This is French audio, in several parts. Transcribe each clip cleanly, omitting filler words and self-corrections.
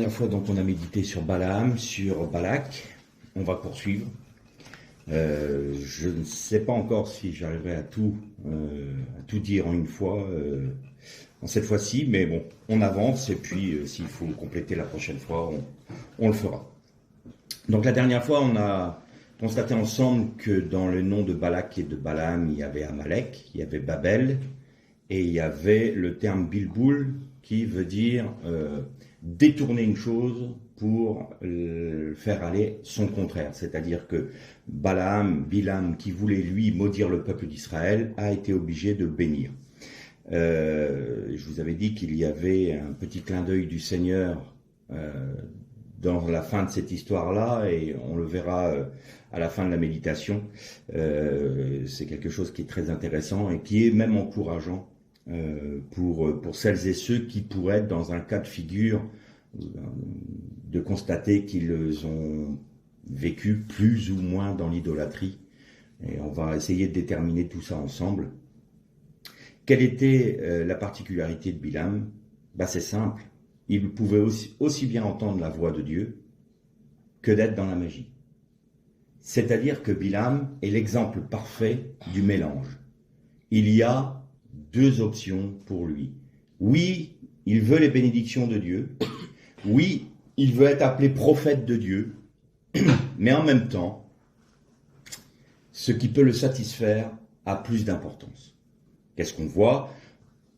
dernière fois, donc, on a médité sur Balaam, sur Balak. On va poursuivre. Je ne sais pas encore si j'arriverai à tout dire en une fois, en cette fois-ci, mais bon, on avance et puis s'il faut compléter la prochaine fois, on le fera. Donc la dernière fois, on a constaté ensemble que dans le nom de Balak et de Balaam, il y avait Amalek, il y avait Babel, et il y avait le terme Bilboul, qui veut dire détourner une chose pour faire aller son contraire. C'est-à-dire que Bilam, qui voulait lui maudire le peuple d'Israël, a été obligé de bénir. Je vous avais dit qu'il y avait un petit clin d'œil du Seigneur dans la fin de cette histoire-là, et on le verra à la fin de la méditation. C'est quelque chose qui est très intéressant et qui est même encourageant pour celles et ceux qui pourraient être dans un cas de figure de constater qu'ils ont vécu plus ou moins dans l'idolâtrie. Et on va essayer de déterminer tout ça ensemble. Quelle était la particularité de Bilam? C'est simple. Il pouvait aussi bien entendre la voix de Dieu que d'être dans la magie. C'est-à-dire que Bilam est l'exemple parfait du mélange. Il y a deux options pour lui. Oui, il veut les bénédictions de Dieu. Oui, il veut être appelé prophète de Dieu. Mais en même temps, ce qui peut le satisfaire a plus d'importance. Qu'est-ce qu'on voit?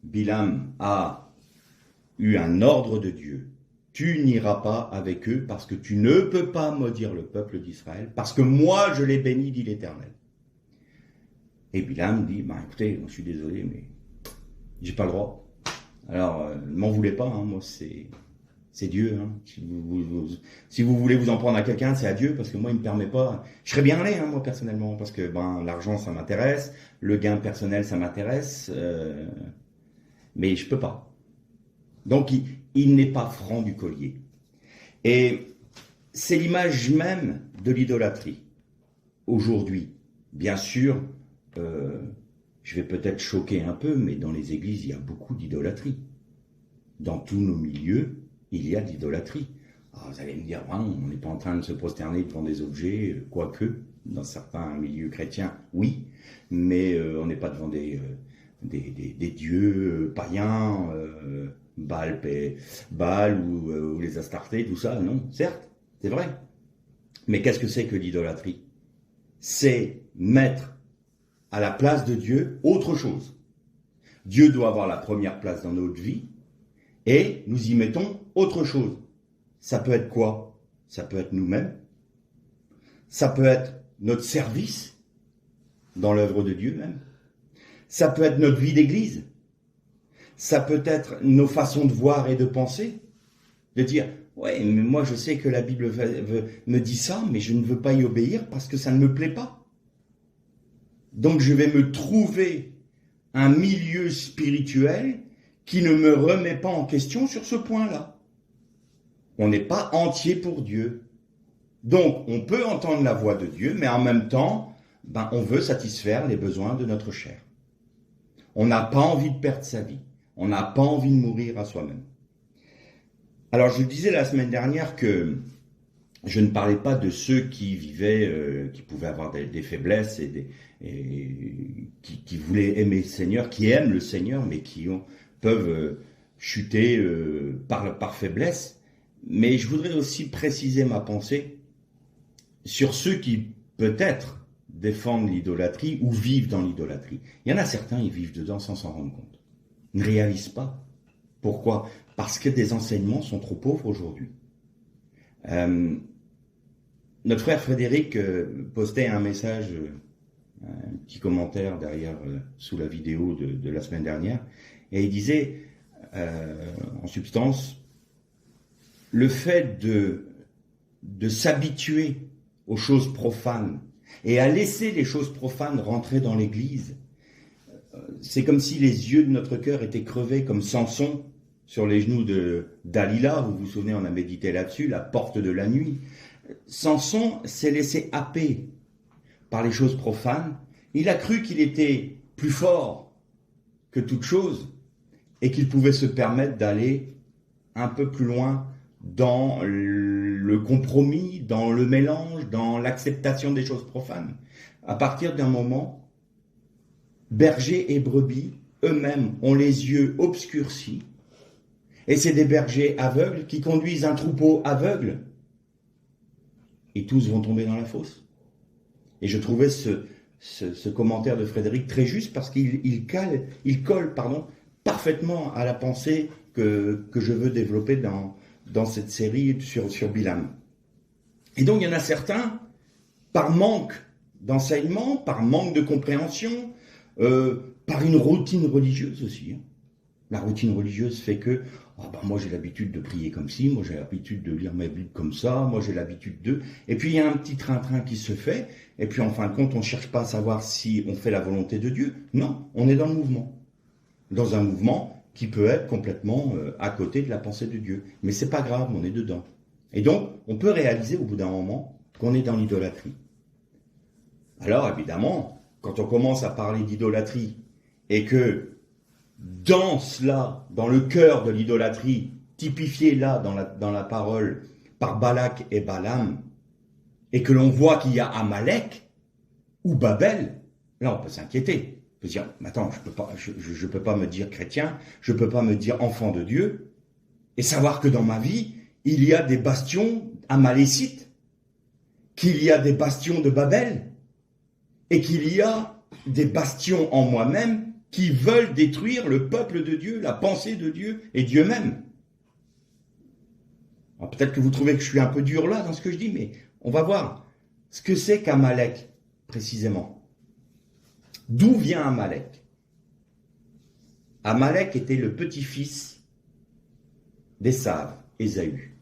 Bilam a eu un ordre de Dieu. Tu n'iras pas avec eux parce que tu ne peux pas maudire le peuple d'Israël, parce que moi je les bénis, dit l'Éternel. Et Bilam dit, écoutez, je suis désolé, mais j'ai pas le droit. Alors, ne m'en voulez pas, moi c'est Dieu. Si vous voulez vous en prendre à quelqu'un, c'est à Dieu, parce que moi il me permet pas. Je serais bien allé, moi personnellement, parce que l'argent ça m'intéresse, le gain personnel ça m'intéresse, mais je peux pas. Donc il n'est pas franc du collier. Et c'est l'image même de l'idolâtrie. Aujourd'hui, bien sûr, je vais peut-être choquer un peu, mais dans les églises, il y a beaucoup d'idolâtrie. Dans tous nos milieux, il y a de l'idolâtrie. Alors vous allez me dire, on n'est pas en train de se prosterner devant des objets, quoique, dans certains milieux chrétiens, oui, mais on n'est pas devant des dieux païens, Baal ou les Astartés, tout ça, non, certes, c'est vrai. Mais qu'est-ce que c'est que l'idolâtrie? C'est mettre à la place de Dieu autre chose. Dieu doit avoir la première place dans notre vie et nous y mettons autre chose. Ça peut être quoi? Ça peut être nous-mêmes. Ça peut être notre service dans l'œuvre de Dieu même. Ça peut être notre vie d'église. Ça peut être nos façons de voir et de penser. De dire, ouais, mais moi je sais que la Bible me dit ça, mais je ne veux pas y obéir parce que ça ne me plaît pas. Donc je vais me trouver un milieu spirituel qui ne me remet pas en question sur ce point-là. On n'est pas entier pour Dieu. Donc on peut entendre la voix de Dieu, mais en même temps, on veut satisfaire les besoins de notre chair. On n'a pas envie de perdre sa vie. On n'a pas envie de mourir à soi-même. Alors je disais la semaine dernière que je ne parlais pas de ceux qui vivaient, qui pouvaient avoir des faiblesses et qui voulaient aimer le Seigneur, qui aiment le Seigneur, mais qui peuvent chuter par faiblesse. Mais je voudrais aussi préciser ma pensée sur ceux qui peut-être défendent l'idolâtrie ou vivent dans l'idolâtrie. Il y en a certains, ils vivent dedans sans s'en rendre compte. Ils ne réalisent pas. Pourquoi? Parce que des enseignements sont trop pauvres aujourd'hui. Notre frère Frédéric postait un message, un petit commentaire derrière, sous la vidéo de la semaine dernière, et il disait, en substance, le fait de s'habituer aux choses profanes et à laisser les choses profanes rentrer dans l'Église, c'est comme si les yeux de notre cœur étaient crevés, comme Samson sur les genoux de Dalila. Vous vous souvenez, on a médité là-dessus, la porte de la nuit. Samson s'est laissé happer par les choses profanes. Il a cru qu'il était plus fort que toute chose et qu'il pouvait se permettre d'aller un peu plus loin dans le compromis, dans le mélange, dans l'acceptation des choses profanes. À partir d'un moment, bergers et brebis, eux-mêmes, ont les yeux obscurcis, et c'est des bergers aveugles qui conduisent un troupeau aveugle, et tous vont tomber dans la fosse. Et je trouvais ce commentaire de Frédéric très juste parce qu'il colle parfaitement à la pensée que je veux développer dans cette série sur Bilam. Et donc il y en a certains, par manque d'enseignement, par manque de compréhension, par une routine religieuse aussi. La routine religieuse fait que moi j'ai l'habitude de prier comme ci, moi j'ai l'habitude de lire ma Bible comme ça, moi j'ai l'habitude de... Et puis il y a un petit train-train qui se fait, et puis en fin de compte on ne cherche pas à savoir si on fait la volonté de Dieu. Non, on est dans le mouvement. Dans un mouvement qui peut être complètement à côté de la pensée de Dieu. Mais c'est pas grave, on est dedans. Et donc on peut réaliser au bout d'un moment qu'on est dans l'idolâtrie. Alors évidemment, quand on commence à parler d'idolâtrie, et que dans cela, dans le cœur de l'idolâtrie, typifié là dans la parole par Balak et Balaam, et que l'on voit qu'il y a Amalek ou Babel, là on peut s'inquiéter. On peut se dire, attends, je peux pas me dire chrétien, je peux pas me dire enfant de Dieu, et savoir que dans ma vie, il y a des bastions amalécites, qu'il y a des bastions de Babel, et qu'il y a des bastions en moi-même qui veulent détruire le peuple de Dieu, la pensée de Dieu et Dieu même. Alors peut-être que vous trouvez que je suis un peu dur là dans ce que je dis, mais on va voir ce que c'est qu'Amalek, précisément. D'où vient Amalek? Amalek était le petit-fils d'Ésav, Ésaü.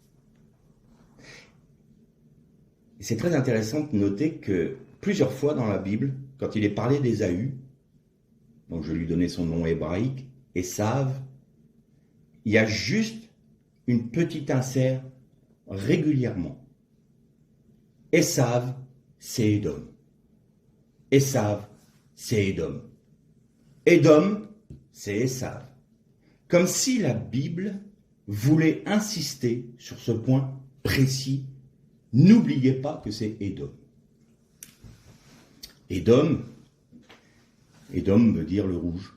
Et c'est très intéressant de noter que plusieurs fois dans la Bible, quand il est parlé d'Ésaü, donc je lui donnais son nom hébraïque, Ésav, il y a juste une petite insert régulièrement. Ésav, c'est Édom. Ésav, c'est Édom. Édom, c'est Ésav. Comme si la Bible voulait insister sur ce point précis. N'oubliez pas que c'est Édom. Édom veut dire le rouge.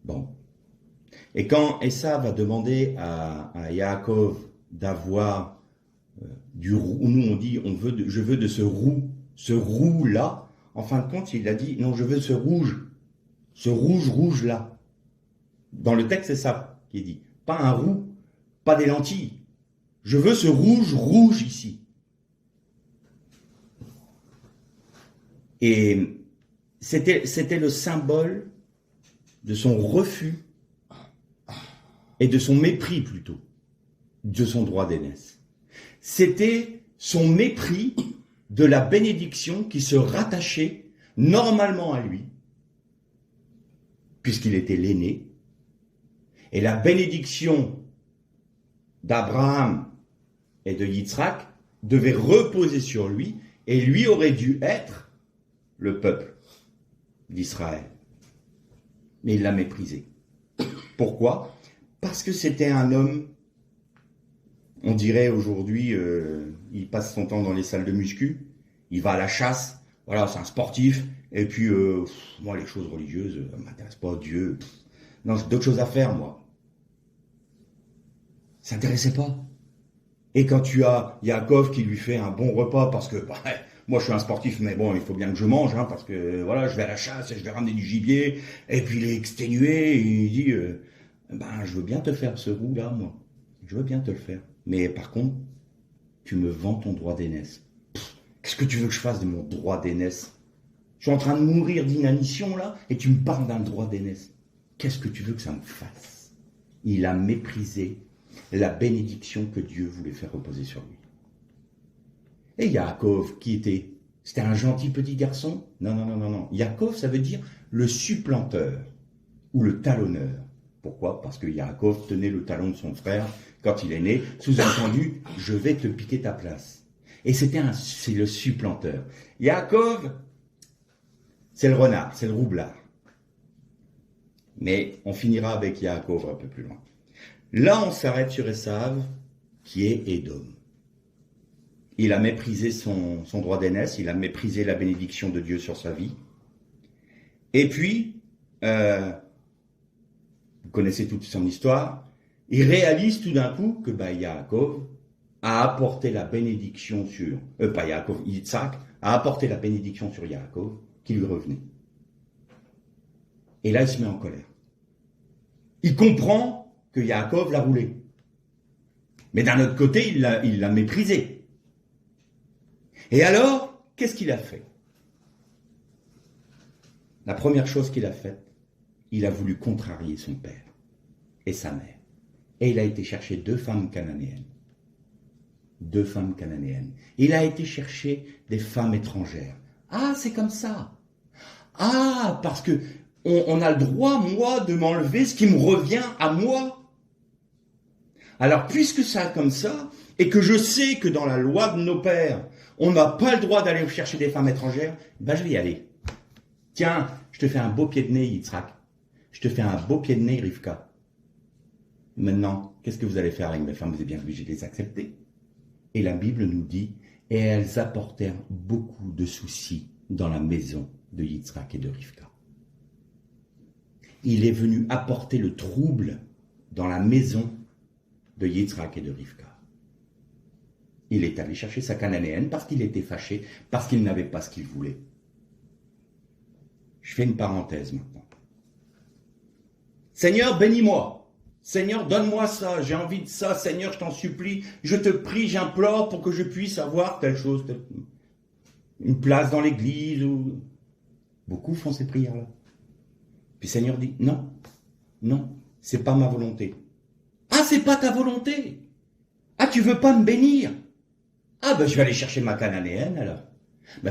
Bon. Et quand Ésav va demander à Yaakov d'avoir du roux, nous on dit je veux de ce roux là, en fin de compte il a dit non, je veux ce rouge là. Dans le texte c'est ça qui est dit, pas un roux, pas des lentilles. Je veux ce rouge ici. Et c'était le symbole de son refus et de son mépris plutôt de son droit d'aînesse. C'était son mépris de la bénédiction qui se rattachait normalement à lui, puisqu'il était l'aîné, et la bénédiction d'Abraham et de Yitzhak devait reposer sur lui, et lui aurait dû être le peuple d'Israël. Mais il l'a méprisé. Pourquoi? Parce que c'était un homme, on dirait aujourd'hui, il passe son temps dans les salles de muscu, il va à la chasse, voilà, c'est un sportif, et puis moi les choses religieuses, ne m'intéressent pas, Dieu, non, j'ai d'autres choses à faire moi. Ça n'intéressait pas. Et quand tu as Yaakov qui lui fait un bon repas, parce que moi je suis un sportif, mais bon, il faut bien que je mange, parce que voilà, je vais à la chasse, et je vais ramener du gibier, et puis il est exténué, et il dit, je veux bien te faire ce roux là, moi. Je veux bien te le faire. Mais par contre, tu me vends ton droit d'aînesse. Qu'est-ce que tu veux que je fasse de mon droit d'aînesse? Je suis en train de mourir d'inanition là, et tu me parles d'un droit d'aînesse. Qu'est-ce que tu veux que ça me fasse? Il a méprisé la bénédiction que Dieu voulait faire reposer sur lui. Et Yaakov, qui était? C'était un gentil petit garçon? Non. Yaakov, ça veut dire le supplanteur ou le talonneur. Pourquoi? Parce que Yaakov tenait le talon de son frère quand il est né. Sous-entendu, je vais te piquer ta place. Et c'est le supplanteur. Yaakov, c'est le renard, c'est le roublard. Mais on finira avec Yaakov un peu plus loin. Là, on s'arrête sur Esav, qui est Édom. Il a méprisé son droit d'aînesse, il a méprisé la bénédiction de Dieu sur sa vie. Et puis, vous connaissez toute son histoire, il réalise tout d'un coup que Yaakov a apporté la bénédiction sur, pas Yaakov, Yitzhak, a apporté la bénédiction sur Yaakov qui lui revenait. Et là, il se met en colère. Il comprend que Yaakov l'a roulé. Mais d'un autre côté, il l'a méprisé. Et alors, qu'est-ce qu'il a fait? La première chose qu'il a faite, il a voulu contrarier son père et sa mère. Et il a été chercher 2 femmes cananéennes. 2 femmes cananéennes. Il a été chercher des femmes étrangères. Ah, c'est comme ça. Ah, parce que on a le droit, moi, de m'enlever ce qui me revient à moi. Alors, puisque ça comme ça, et que je sais que dans la loi de nos pères, on n'a pas le droit d'aller chercher des femmes étrangères, je vais y aller. Tiens, je te fais un beau pied de nez, Yitzhak. Je te fais un beau pied de nez, Rivka. Maintenant, qu'est-ce que vous allez faire avec mes femmes? Vous êtes bien obligés de les accepter. Et la Bible nous dit, et elles apportèrent beaucoup de soucis dans la maison de Yitzhak et de Rivka. Il est venu apporter le trouble dans la maison de Yitzhak et de Rivka. Il est allé chercher sa cananéenne parce qu'il était fâché, parce qu'il n'avait pas ce qu'il voulait. Je fais une parenthèse maintenant. Seigneur, bénis-moi. Seigneur, donne-moi ça. J'ai envie de ça. Seigneur, je t'en supplie. Je te prie, j'implore pour que je puisse avoir telle chose, une place dans l'église. Ou... Beaucoup font ces prières-là. Puis le Seigneur dit, non, non, c'est pas ma volonté. Ah, c'est pas ta volonté. Ah, tu veux pas me bénir. Ah, je vais aller chercher ma cananéenne alors.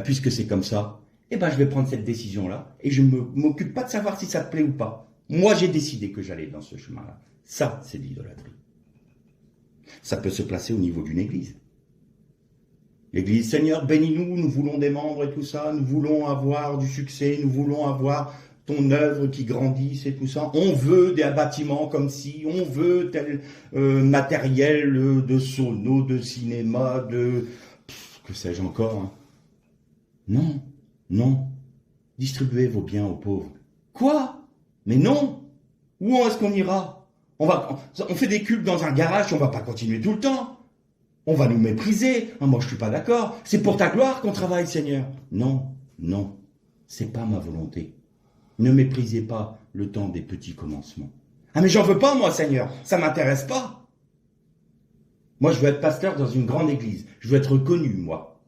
Puisque c'est comme ça, je vais prendre cette décision-là et je ne m'occupe pas de savoir si ça te plaît ou pas. Moi, j'ai décidé que j'allais dans ce chemin-là. Ça, c'est l'idolâtrie. Ça peut se placer au niveau d'une église. L'église, Seigneur, bénis-nous, nous voulons des membres et tout ça, nous voulons avoir du succès, nous voulons avoir ton œuvre qui grandisse et tout ça. On veut des bâtiments comme ci, on veut tel matériel de sono, de cinéma, que sais-je encore. Hein. Non, non. Distribuez vos biens aux pauvres. Quoi? Mais non. Où est-ce qu'on ira? On fait des cultes dans un garage, on va pas continuer tout le temps. On va nous mépriser. Ah, moi, je suis pas d'accord. C'est pour ta gloire qu'on travaille, Seigneur. Non, non. C'est pas ma volonté. Ne méprisez pas le temps des petits commencements. Ah, mais j'en veux pas, moi, Seigneur. Ça m'intéresse pas. Moi, je veux être pasteur dans une grande église. Je veux être reconnu, moi.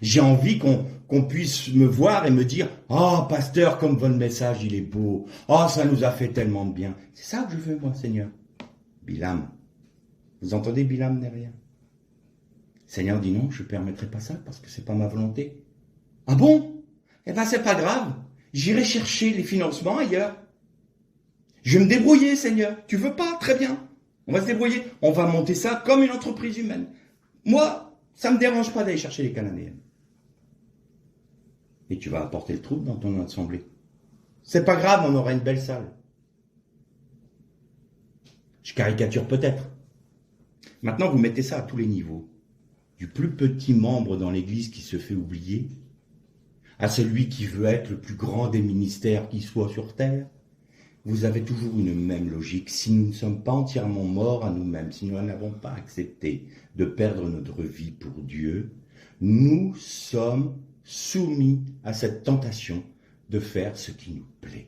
J'ai envie qu'on puisse me voir et me dire « Ah, pasteur, comme votre message, il est beau. Ah, ça nous a fait tellement de bien. » C'est ça que je veux, moi, Seigneur. Bilam. Vous entendez Bilam derrière? Seigneur dit non, je ne permettrai pas ça parce que c'est pas ma volonté. Ah bon? C'est pas grave. J'irai chercher les financements ailleurs. Je vais me débrouiller, Seigneur. Tu veux pas? Très bien. On va se débrouiller. On va monter ça comme une entreprise humaine. Moi, ça ne me dérange pas d'aller chercher les Cananéennes. Et tu vas apporter le trouble dans ton assemblée. C'est pas grave, on aura une belle salle. Je caricature peut-être. Maintenant, vous mettez ça à tous les niveaux. Du plus petit membre dans l'église qui se fait oublier, à celui qui veut être le plus grand des ministères qui soit sur terre, vous avez toujours une même logique. Si nous ne sommes pas entièrement morts à nous-mêmes, si nous n'avons pas accepté de perdre notre vie pour Dieu, nous sommes soumis à cette tentation de faire ce qui nous plaît.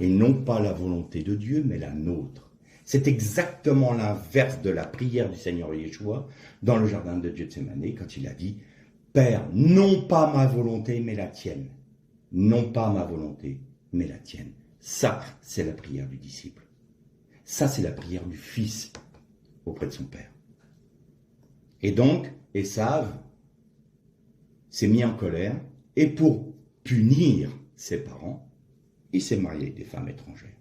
Et non pas la volonté de Dieu, mais la nôtre. C'est exactement l'inverse de la prière du Seigneur Yeshua dans le jardin de Gethsémane, quand il a dit « Père, non pas ma volonté, mais la tienne. Non pas ma volonté, mais la tienne. » Ça, c'est la prière du disciple. Ça, c'est la prière du fils auprès de son père. Et donc, Esav s'est mis en colère, et pour punir ses parents, il s'est marié avec des femmes étrangères.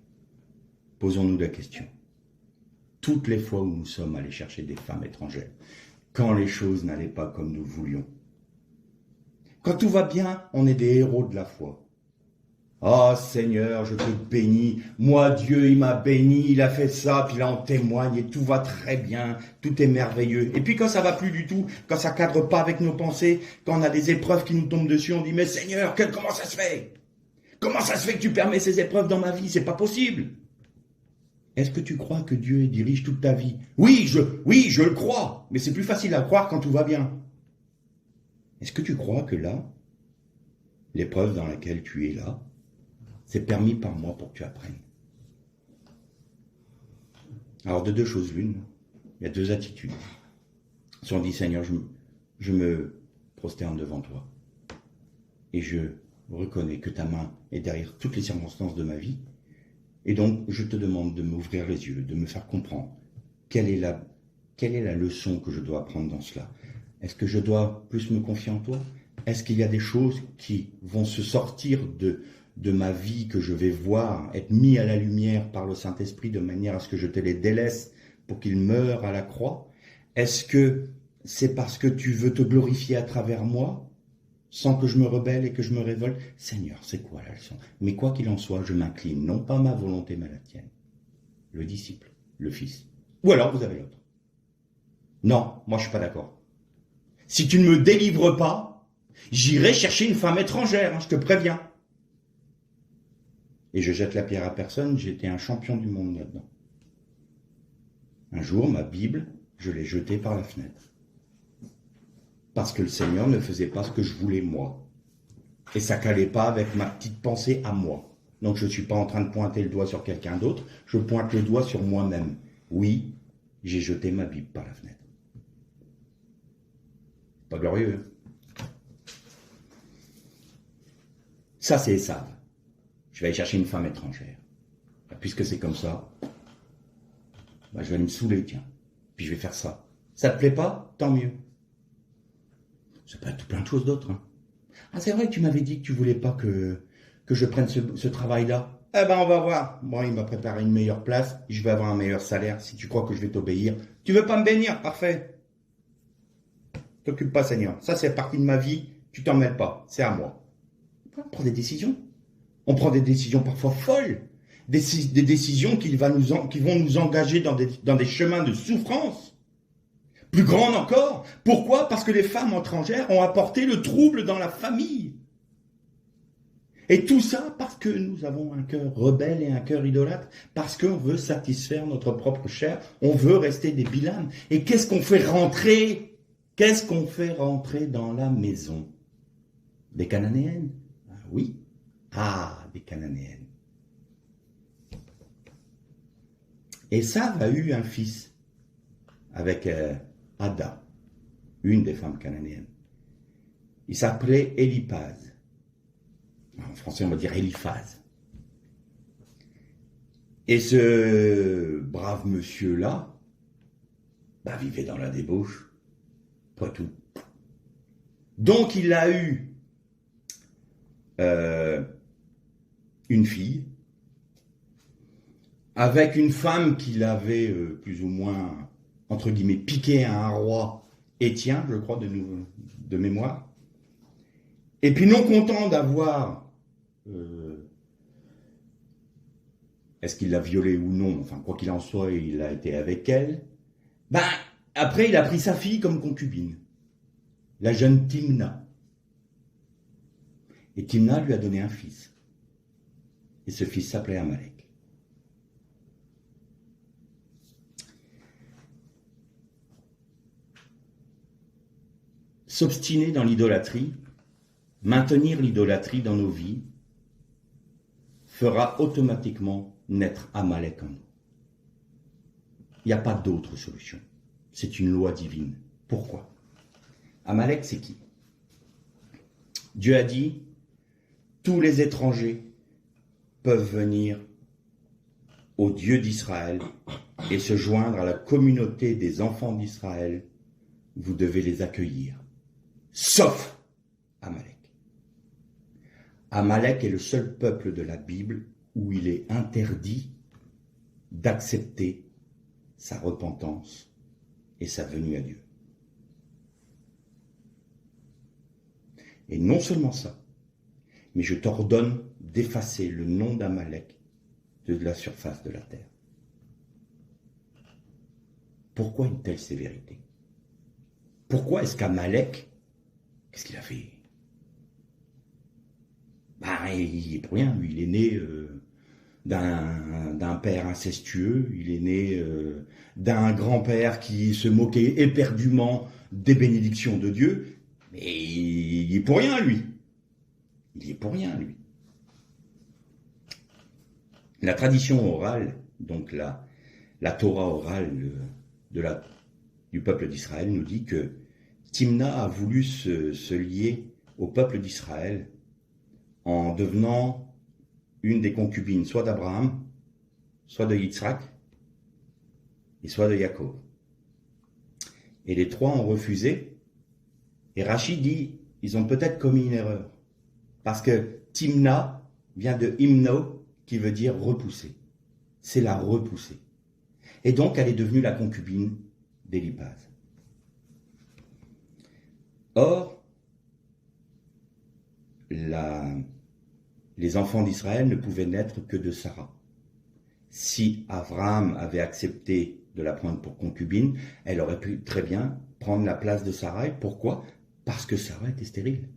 Posons-nous la question. Toutes les fois où nous sommes allés chercher des femmes étrangères, quand les choses n'allaient pas comme nous voulions, quand tout va bien, on est des héros de la foi. Oh Seigneur, je te bénis. Moi, Dieu, il m'a béni, il a fait ça, puis là on témoigne et tout va très bien, tout est merveilleux. Et puis quand ça va plus du tout, quand ça cadre pas avec nos pensées, quand on a des épreuves qui nous tombent dessus, on dit mais Seigneur, comment ça se fait? Comment ça se fait que tu permets ces épreuves dans ma vie? C'est pas possible. Est-ce que tu crois que Dieu dirige toute ta vie? Oui, je le crois, mais c'est plus facile à croire quand tout va bien. Est-ce que tu crois que là, l'épreuve dans laquelle tu es là, c'est permis par moi pour que tu apprennes? Alors de deux choses l'une, il y a deux attitudes. Si on dit Seigneur, je me prosterne devant toi et je reconnais que ta main est derrière toutes les circonstances de ma vie, et donc je te demande de m'ouvrir les yeux, de me faire comprendre quelle est la leçon que je dois apprendre dans cela. Est-ce que je dois plus me confier en toi? Est-ce qu'il y a des choses qui vont se sortir de ma vie, que je vais voir, être mis à la lumière par le Saint-Esprit de manière à ce que je te les délaisse pour qu'ils meurent à la croix? Est-ce que c'est parce que tu veux te glorifier à travers moi, sans que je me rebelle et que je me révolte? Seigneur, c'est quoi la leçon? Mais quoi qu'il en soit, je m'incline, non pas à ma volonté, mais à la tienne. Le disciple, le fils. Ou alors vous avez l'autre. Non, moi je suis pas d'accord. Si tu ne me délivres pas, j'irai chercher une femme étrangère, je te préviens. Et je jette la pierre à personne, j'étais un champion du monde là-dedans. Un jour, ma Bible, je l'ai jetée par la fenêtre. Parce que le Seigneur ne faisait pas ce que je voulais moi. Et ça calait pas avec ma petite pensée à moi. Donc je ne suis pas en train de pointer le doigt sur quelqu'un d'autre, je pointe le doigt sur moi-même. Oui, j'ai jeté ma Bible par la fenêtre. Pas glorieux. Ça, c'est Esav. Je vais aller chercher une femme étrangère. Puisque c'est comme ça, je vais aller me saouler, tiens. Puis je vais faire ça. Ça te plaît pas? Tant mieux. Ça peut être plein de choses d'autres. Ah, c'est vrai que tu m'avais dit que tu voulais pas que je prenne ce travail-là. Eh ben, on va voir. Bon, il m'a préparé une meilleure place. Je vais avoir un meilleur salaire. Si tu crois que je vais t'obéir. Tu veux pas me bénir? Parfait. T'occupe pas, Seigneur. Ça, c'est partie de ma vie. Tu t'en mêles pas. C'est à moi. On prend des décisions. On prend des décisions parfois folles. Des décisions qui vont nous engager dans des chemins de souffrance. Plus grande encore. Pourquoi? Parce que les femmes étrangères ont apporté le trouble dans la famille. Et tout ça parce que nous avons un cœur rebelle et un cœur idolâtre, parce qu'on veut satisfaire notre propre chair, on veut rester des bilames. Et qu'est-ce qu'on fait rentrer? Qu'est-ce qu'on fait rentrer dans la maison? Des Cananéennes? Ah, oui. Ah, des Cananéennes. Esav a eu un fils avec Ada, une des femmes cananéennes. Il s'appelait Éliphaz. En français, on va dire Eliphaz. Et ce brave monsieur-là vivait dans la débauche, pas tout. Donc il a eu une fille avec une femme qu'il avait plus ou moins, entre guillemets, piqué à un roi Étien, je crois, de mémoire. Et puis non content d'avoir... est-ce qu'il l'a violée ou non? Enfin, quoi qu'il en soit, il a été avec elle. Après, il a pris sa fille comme concubine, la jeune Timna. Et Timna lui a donné un fils. Et ce fils s'appelait Amalek. S'obstiner dans l'idolâtrie, maintenir l'idolâtrie dans nos vies, fera automatiquement naître Amalek en nous. Il n'y a pas d'autre solution. C'est une loi divine. Pourquoi? Amalek, c'est qui? Dieu a dit, tous les étrangers peuvent venir au Dieu d'Israël et se joindre à la communauté des enfants d'Israël. Vous devez les accueillir. Sauf Amalek. Amalek est le seul peuple de la Bible où il est interdit d'accepter sa repentance et sa venue à Dieu. Et non seulement ça, mais je t'ordonne d'effacer le nom d'Amalek de la surface de la terre. Pourquoi une telle sévérité? Pourquoi est-ce qu'Amalek, qu'est-ce qu'il a fait? Il est pour rien, lui, il est né d'un père incestueux, il est né d'un grand-père qui se moquait éperdument des bénédictions de Dieu, mais il est pour rien, lui. Il est pour rien, lui. La tradition orale, donc la Torah orale du peuple d'Israël nous dit que Timna a voulu se lier au peuple d'Israël en devenant une des concubines, soit d'Abraham, soit de Yitzhak, et soit de Jacob. Et les trois ont refusé, et Rachid dit, ils ont peut-être commis une erreur, parce que Timna vient de Himno, qui veut dire repousser. C'est la repousser. Et donc, elle est devenue la concubine d'Éliphaz. Or, les enfants d'Israël ne pouvaient naître que de Sarah. Si Abraham avait accepté de la prendre pour concubine, elle aurait pu très bien prendre la place de Sarah. Pourquoi? Parce que Sarah était stérile.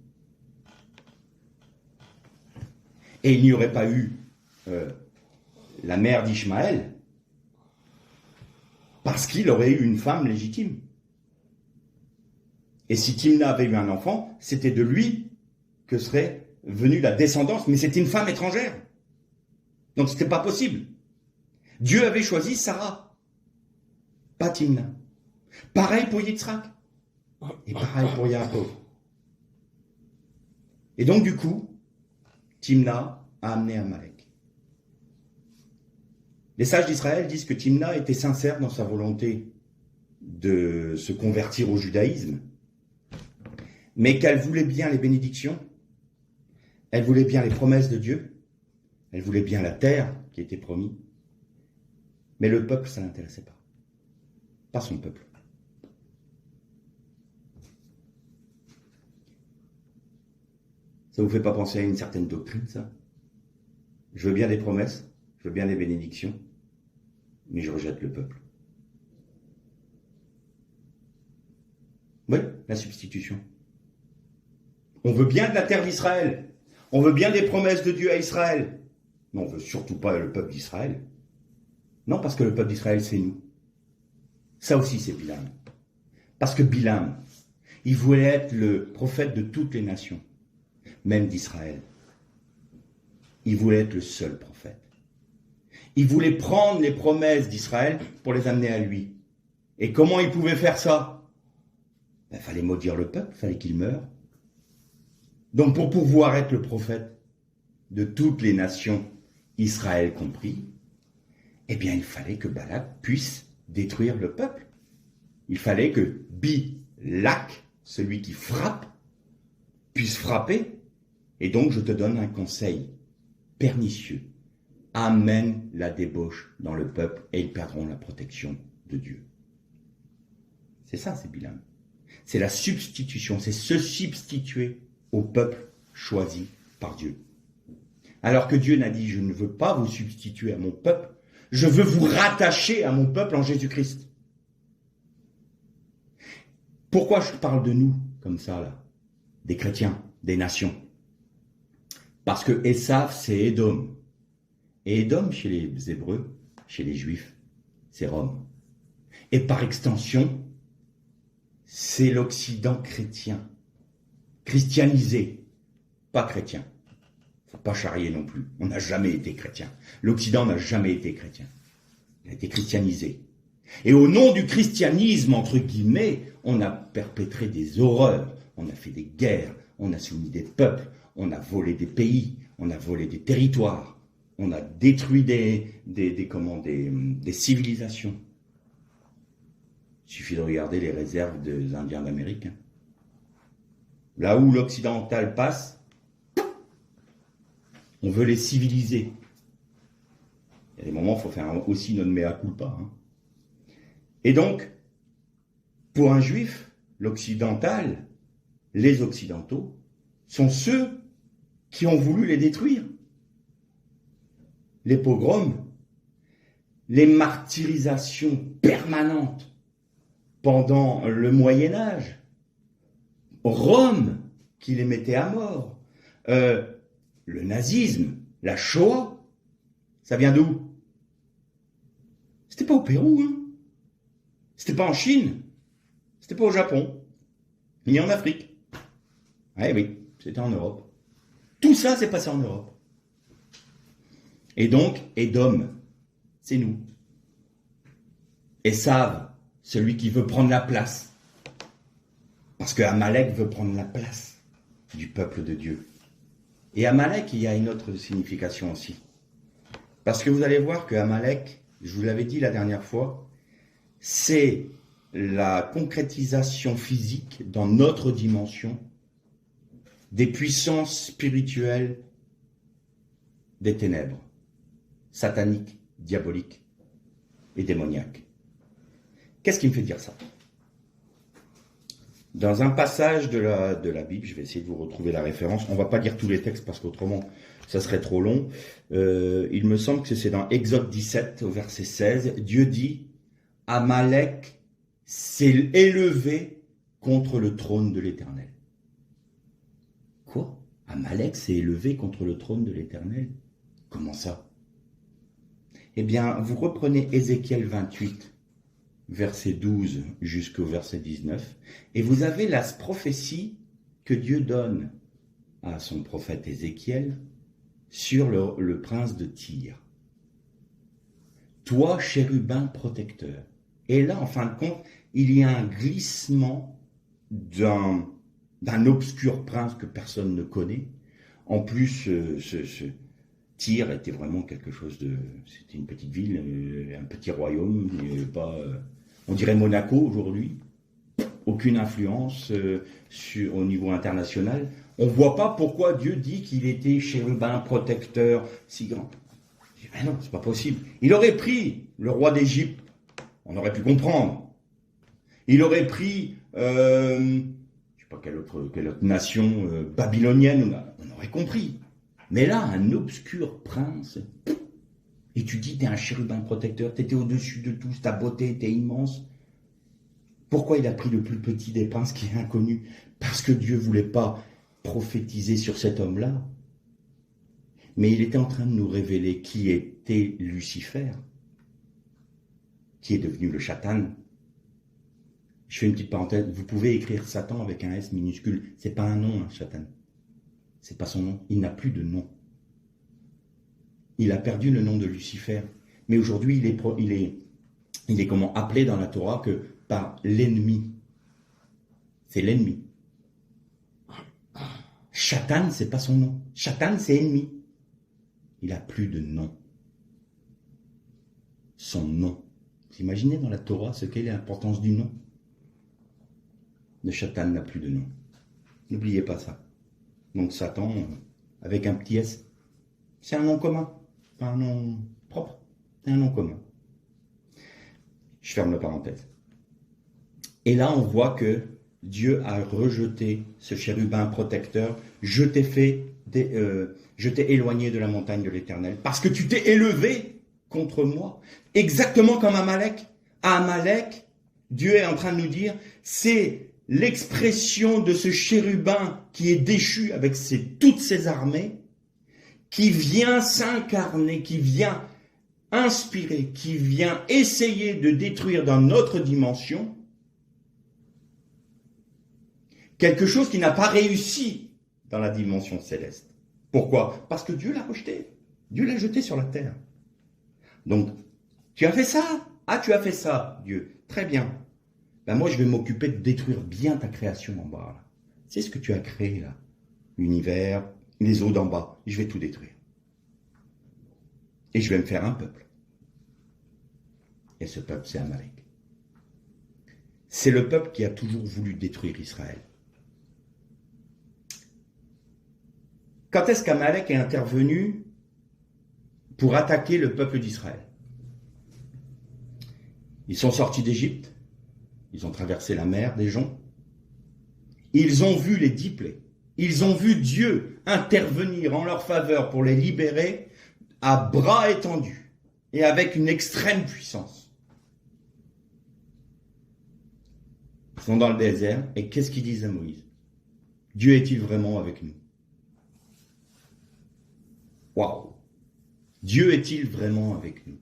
Et il n'y aurait pas eu la mère d'Ishmaël, parce qu'il aurait eu une femme légitime. Et si Timna avait eu un enfant, c'était de lui que serait venue la descendance, mais c'était une femme étrangère. Donc ce n'était pas possible. Dieu avait choisi Sarah, pas Timna. Pareil pour Yitzhak, et pareil pour Yaakov. Et donc du coup, Timna a amené Amalek. Les sages d'Israël disent que Timna était sincère dans sa volonté de se convertir au judaïsme, mais qu'elle voulait bien les bénédictions, elle voulait bien les promesses de Dieu, elle voulait bien la terre qui était promise, mais le peuple, ça ne l'intéressait pas. Pas son peuple. Ça vous fait pas penser à une certaine doctrine, ça? Je veux bien des promesses, je veux bien les bénédictions, mais je rejette le peuple. Oui, la substitution. On veut bien de la terre d'Israël. On veut bien des promesses de Dieu à Israël. Mais on ne veut surtout pas le peuple d'Israël. Non, parce que le peuple d'Israël, c'est nous. Ça aussi, c'est Bilam. Parce que Bilam, il voulait être le prophète de toutes les nations, même d'Israël. Il voulait être le seul prophète. Il voulait prendre les promesses d'Israël pour les amener à lui. Et comment il pouvait faire ça? Il fallait maudire le peuple, il fallait qu'il meure. Donc pour pouvoir être le prophète de toutes les nations, Israël compris, eh bien il fallait que Balak puisse détruire le peuple. Il fallait que Bilak, celui qui frappe, puisse frapper. Et donc je te donne un conseil pernicieux. Amène la débauche dans le peuple et ils perdront la protection de Dieu. C'est ça, c'est Bilam. C'est la substitution, c'est se substituer au peuple choisi par Dieu. Alors que Dieu n'a dit, je ne veux pas vous substituer à mon peuple, je veux vous rattacher à mon peuple en Jésus-Christ. Pourquoi je parle de nous comme ça, là? Des chrétiens, des nations. Parce que Esav, c'est Édom. Et Édom, chez les Hébreux, chez les Juifs, c'est Rome. Et par extension, c'est l'Occident chrétien. Christianisé, pas chrétien. Faut pas charrier non plus. On n'a jamais été chrétien. L'Occident n'a jamais été chrétien. Il a été christianisé. Et au nom du christianisme, entre guillemets, on a perpétré des horreurs. On a fait des guerres. On a soumis des peuples. On a volé des pays. On a volé des territoires. On a détruit des civilisations. Il suffit de regarder les réserves des Indiens d'Amérique. Là où l'occidental passe, on veut les civiliser. Il y a des moments où il faut faire aussi notre mea culpa. Et donc, pour un juif, l'occidental, les occidentaux, sont ceux qui ont voulu les détruire. les pogroms, les martyrisations permanentes pendant le Moyen-Âge, Rome qui les mettait à mort, le nazisme, la Shoah, ça vient d'où? C'était pas au Pérou, hein. C'était pas en Chine, c'était pas au Japon, ni en Afrique. Ah oui, c'était en Europe. Tout ça s'est passé en Europe. Et donc, Édom, c'est nous. Esav, celui qui veut prendre la place. Parce que Amalek veut prendre la place du peuple de Dieu. Et Amalek, il y a une autre signification aussi. Parce que vous allez voir que Amalek, je vous l'avais dit la dernière fois, c'est la concrétisation physique dans notre dimension des puissances spirituelles des ténèbres, sataniques, diaboliques et démoniaques. Qu'est-ce qui me fait dire ça? Dans un passage de la Bible, je vais essayer de vous retrouver la référence, on ne va pas lire tous les textes parce qu'autrement ça serait trop long, il me semble que c'est dans Exode 17 au verset 16, Dieu dit « Amalek s'est élevé contre le trône de l'Éternel ». Quoi? Amalek s'est élevé contre le trône de l'Éternel? Comment ça? Eh bien, vous reprenez Ézéchiel 28, verset 12 jusqu'au verset 19, et vous avez la prophétie que Dieu donne à son prophète Ézéchiel sur le prince de Tyr. Toi, chérubin protecteur. Et là, en fin de compte, il y a un glissement d'un obscur prince que personne ne connaît. En plus, ce Tyr était vraiment quelque chose de... C'était une petite ville, un petit royaume, on dirait Monaco aujourd'hui. Aucune influence au niveau international. On ne voit pas pourquoi Dieu dit qu'il était chérubin protecteur si grand. Je dis, mais non, c'est pas possible. Il aurait pris le roi d'Égypte, on aurait pu comprendre. Il aurait pris, je ne sais pas quelle autre nation babylonienne, on aurait compris. Mais là, un obscur prince, et tu dis, t'es un chérubin protecteur, t'étais au-dessus de tous, ta beauté était immense. Pourquoi il a pris le plus petit des princes qui est inconnu? Parce que Dieu ne voulait pas prophétiser sur cet homme-là. Mais il était en train de nous révéler qui était Lucifer, qui est devenu le Satan. Je fais une petite parenthèse, vous pouvez écrire Satan avec un S minuscule. C'est pas un nom, hein, Satan. C'est pas son nom. Il n'a plus de nom. Il a perdu le nom de Lucifer. Mais aujourd'hui, il est comment appelé dans la Torah que par l'ennemi. C'est l'ennemi. Satan, c'est pas son nom. Satan, c'est ennemi. Il a plus de nom. Son nom. Vous imaginez dans la Torah ce qu'est l'importance du nom? Le Satan n'a plus de nom. N'oubliez pas ça. Donc Satan, avec un petit S, c'est un nom commun, pas un nom propre, c'est un nom commun. Je ferme la parenthèse. Et là, on voit que Dieu a rejeté ce chérubin protecteur. Je t'ai éloigné de la montagne de l'Éternel, parce que tu t'es élevé contre moi, exactement comme Amalek. Amalek, Dieu est en train de nous dire, c'est l'expression de ce chérubin qui est déchu avec toutes ses armées, qui vient s'incarner, qui vient inspirer, qui vient essayer de détruire dans notre dimension quelque chose qui n'a pas réussi dans la dimension céleste. Pourquoi? Parce que Dieu l'a rejeté. Dieu l'a jeté sur la terre. Donc, tu as fait ça? Ah, tu as fait ça, Dieu. Très bien. Ben moi, je vais m'occuper de détruire bien ta création en bas. Là. C'est ce que tu as créé, là. L'univers, les eaux d'en bas. Je vais tout détruire. Et je vais me faire un peuple. Et ce peuple, c'est Amalek. C'est le peuple qui a toujours voulu détruire Israël. Quand est-ce qu'Amalek est intervenu pour attaquer le peuple d'Israël? Ils sont sortis d'Égypte. Ils ont traversé la mer des joncs. Ils ont vu les 10 plaies. Ils ont vu Dieu intervenir en leur faveur pour les libérer à bras étendus et avec une extrême puissance. Ils sont dans le désert et qu'est-ce qu'ils disent à Moïse? Dieu est-il vraiment avec nous? Waouh! Dieu est-il vraiment avec nous?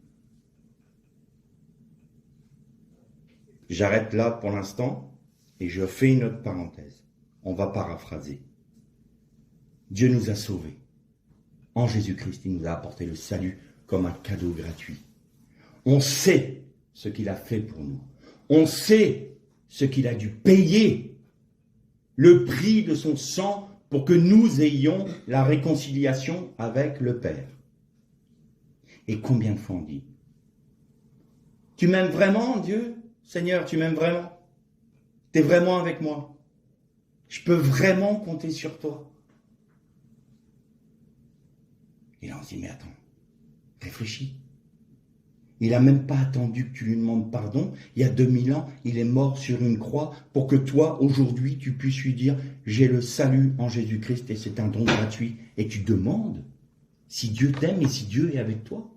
J'arrête là pour l'instant et je fais une autre parenthèse. On va paraphraser. Dieu nous a sauvés. En Jésus-Christ, il nous a apporté le salut comme un cadeau gratuit. On sait ce qu'il a fait pour nous. On sait ce qu'il a dû payer, le prix de son sang pour que nous ayons la réconciliation avec le Père. Et combien de fois on dit: tu m'aimes vraiment, Dieu? Seigneur, tu m'aimes vraiment? Tu es vraiment avec moi? Je peux vraiment compter sur toi? Et là on se dit: mais attends, réfléchis. Il n'a même pas attendu que tu lui demandes pardon. Il y a 2000 ans, il est mort sur une croix pour que toi, aujourd'hui, tu puisses lui dire: j'ai le salut en Jésus-Christ et c'est un don gratuit. Et tu demandes si Dieu t'aime et si Dieu est avec toi.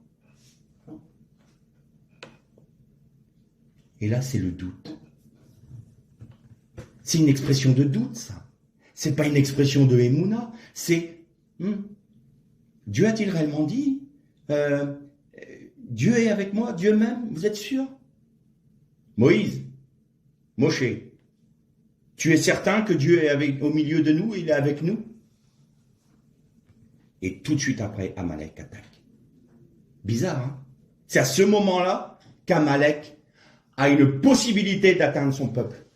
Et là, c'est le doute. C'est une expression de doute, ça. C'est pas une expression de émouna. C'est Dieu a-t-il réellement dit Dieu est avec moi, Dieu m'aime, vous êtes sûr? Moïse, Moshe, tu es certain que Dieu est au milieu de nous, il est avec nous? Et tout de suite après, Amalek attaque. Bizarre, hein? C'est à ce moment-là qu'Amalek a une possibilité d'atteindre son peuple.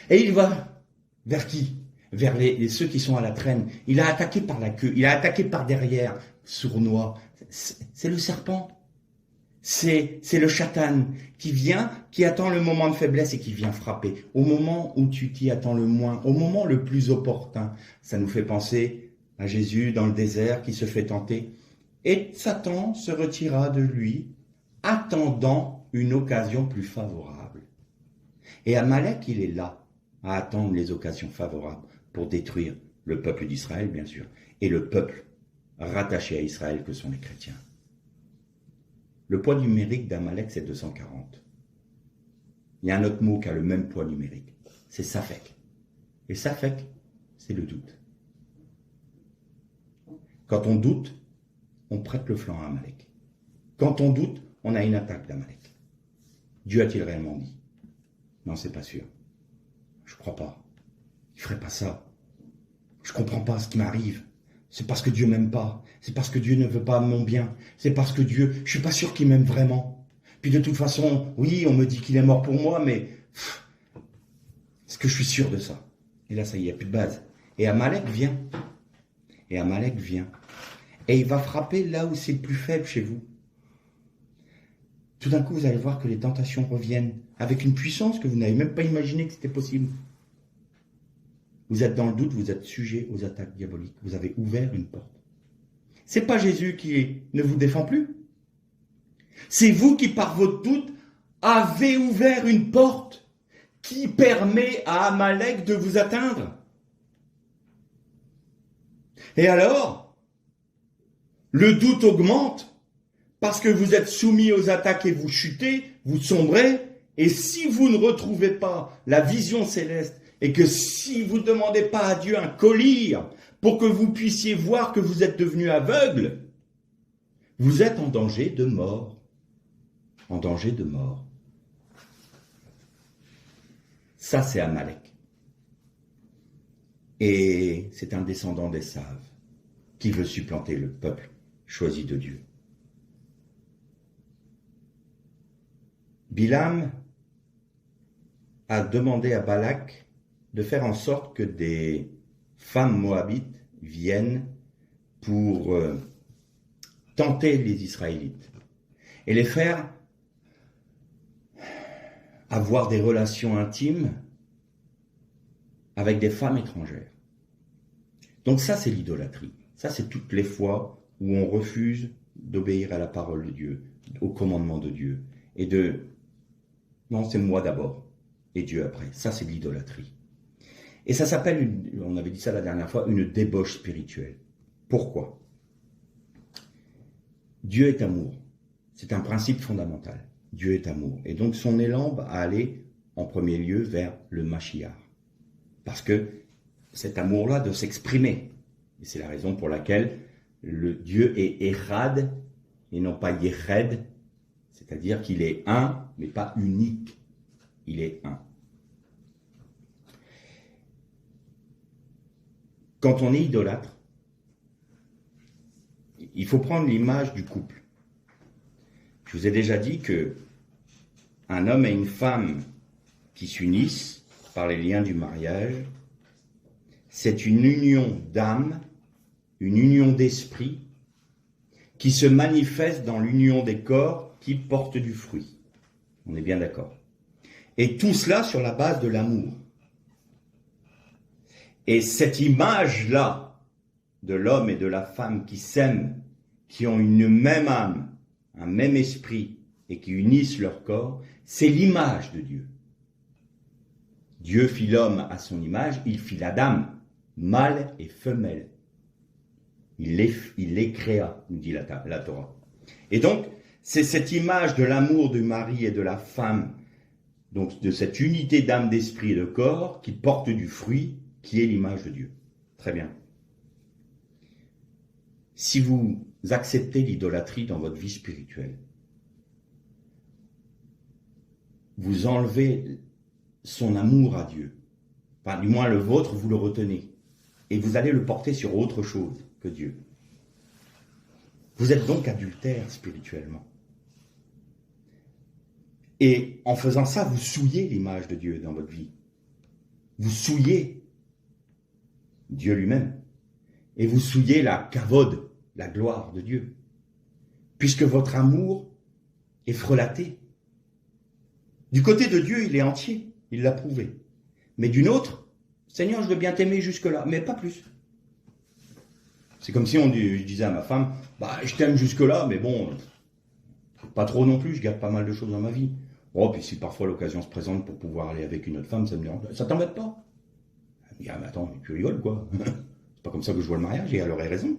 Et il va vers qui? Vers ceux qui sont à la traîne. Il a attaqué par la queue, il a attaqué par derrière, sournois. C'est le serpent. C'est le chatan qui vient, qui attend le moment de faiblesse et qui vient frapper. Au moment où tu t'y attends le moins, au moment le plus opportun. Ça nous fait penser à Jésus dans le désert qui se fait tenter. Et Satan se retira de lui, attendant une occasion plus favorable. Et Amalek, il est là, à attendre les occasions favorables pour détruire le peuple d'Israël, bien sûr, et le peuple rattaché à Israël que sont les chrétiens. Le poids numérique d'Amalek, c'est 240. Il y a un autre mot qui a le même poids numérique, c'est Safek. Et Safek, c'est le doute. Quand on doute, on prête le flanc à Amalek. Quand on doute, on a une attaque d'Amalek. Dieu a-t-il réellement dit? Non, c'est pas sûr. Je crois pas. Il ferait pas ça. Je comprends pas ce qui m'arrive. C'est parce que Dieu m'aime pas. C'est parce que Dieu ne veut pas mon bien. C'est parce que Dieu, je suis pas sûr qu'il m'aime vraiment. Puis de toute façon, oui, on me dit qu'il est mort pour moi, mais est-ce que je suis sûr de ça? Et là, ça y est, il n'y a plus de base. Et Amalek vient. Et Amalek vient. Et il va frapper là où c'est le plus faible chez vous. Tout d'un coup, vous allez voir que les tentations reviennent avec une puissance que vous n'avez même pas imaginé que c'était possible. Vous êtes dans le doute, vous êtes sujet aux attaques diaboliques. Vous avez ouvert une porte. C'est pas Jésus qui ne vous défend plus. C'est vous qui, par votre doute, avez ouvert une porte qui permet à Amalek de vous atteindre. Et alors, le doute augmente parce que vous êtes soumis aux attaques et vous chutez, vous sombrez. Et si vous ne retrouvez pas la vision céleste et que si vous ne demandez pas à Dieu un collier pour que vous puissiez voir que vous êtes devenu aveugle, vous êtes en danger de mort. En danger de mort. Ça, c'est Amalek. Et c'est un descendant d'Ésav qui veut supplanter le peuple choisi de Dieu. Bilam a demandé à Balak de faire en sorte que des femmes moabites viennent pour tenter les Israélites et les faire avoir des relations intimes avec des femmes étrangères. Donc ça, c'est l'idolâtrie. Ça, c'est toutes les fois où on refuse d'obéir à la parole de Dieu, au commandement de Dieu, et de... Non, c'est moi d'abord, et Dieu après. Ça, c'est de l'idolâtrie. Et ça s'appelle, on avait dit ça la dernière fois, une débauche spirituelle. Pourquoi? Dieu est amour. C'est un principe fondamental. Dieu est amour. Et donc son élan va aller en premier lieu vers le Mashiach. Parce que cet amour-là doit s'exprimer. Et c'est la raison pour laquelle le Dieu est Echad et non pas Yeched, c'est-à-dire qu'il est un, mais pas unique. Il est un. Quand on est idolâtre, il faut prendre l'image du couple. Je vous ai déjà dit que un homme et une femme qui s'unissent par les liens du mariage, c'est une union d'âme, une union d'esprit, qui se manifeste dans l'union des corps qui portent du fruit. On est bien d'accord. Et tout cela sur la base de l'amour. Et cette image-là de l'homme et de la femme qui s'aiment, qui ont une même âme, un même esprit et qui unissent leur corps, c'est l'image de Dieu. Dieu fit l'homme à son image, il fit l'Adam, mâle et femelle. Il les créa, nous dit la Torah. Et donc, c'est cette image de l'amour du mari et de la femme, donc de cette unité d'âme, d'esprit et de corps qui porte du fruit, qui est l'image de Dieu. Très bien. Si vous acceptez l'idolâtrie dans votre vie spirituelle, vous enlevez son amour à Dieu. Enfin, du moins le vôtre, vous le retenez. Et vous allez le porter sur autre chose que Dieu. Vous êtes donc adultère spirituellement. Et en faisant ça, vous souillez l'image de Dieu dans votre vie. Vous souillez Dieu lui-même. Et vous souillez la kavod, la gloire de Dieu. Puisque votre amour est frelaté. Du côté de Dieu, il est entier. Il l'a prouvé. Mais d'une autre, Seigneur, je veux bien t'aimer jusque-là, mais pas plus. C'est comme si je disais à ma femme, je t'aime jusque-là, mais bon, pas trop non plus, je garde pas mal de choses dans ma vie. Oh, puis si parfois l'occasion se présente pour pouvoir aller avec une autre femme, ça t'embête pas? Elle me dit, mais attends, tu rigoles quoi? C'est pas comme ça que je vois le mariage, et elle aurait raison.